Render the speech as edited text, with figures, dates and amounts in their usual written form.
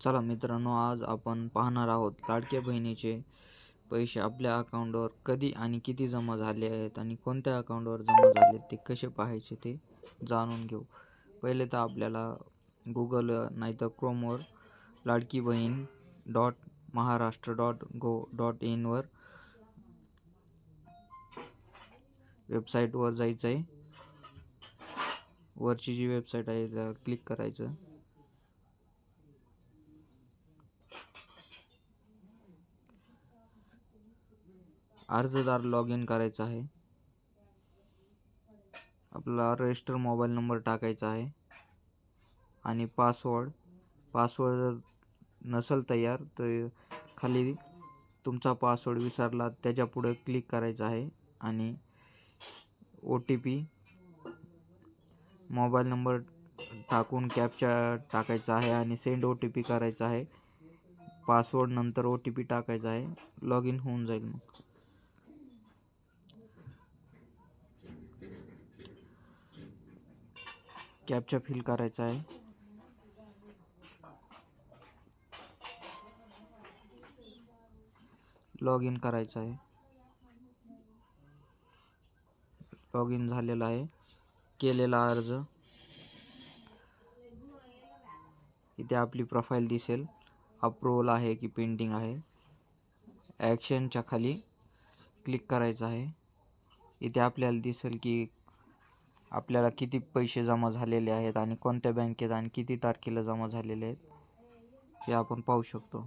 चला मित्रांनो, आज आपण पाहणार आहोत लाडक्या बहिणीचे पैसे आपल्या अकाउंटवर कधी आणि किती जमा झाले आहेत आणि कोणत्या अकाउंटवर जमा झाले ते कसे पाहायचे ते जाणून घेऊ. पहिले तर आपल्याला गुगल नाहीतर क्रोमवर लाडकी बहीण .महाराष्ट्र.go.in वेबसाईटवर जायचं आहे. वरची जी वेबसाईट आहे त्यावर क्लिक करायचं. अर्जदार लॉग इन करायचा आहे. आपला रजिस्टर मोबाईल नंबर टाकायचा आहे आणि पासवर्ड जर नसेल तयार तर खाली तुमचा पासवर्ड विसरला त्याच्या पुढे क्लिक करायचं आहे आणि OTP मोबाईल नंबर टाकून कॅप्चा टाकायचा आहे आणि सेंड OTP करायचा आहे. पासवर्ड नंतर OTP टाकायचा आहे. लॉग इन होऊन जाईल. मग कॅप्चा फिल करायचा आहे. लॉग इन करायचं आहे. लॉग इन झालेला आहे. केलेला अर्ज इथे आपली प्रोफाईल दिसेल. अप्रूव्हल आहे की पेंडिंग आहे. ॲक्शनच्या खाली क्लिक करायचं आहे. इथे आपल्याला दिसेल की आपल्याला किती पैसे जमा झालेले आहेत आणि कोणत्या बँकेत आणि किती तारखेला जमा झालेले आहेत हे आपण पाहू शकतो.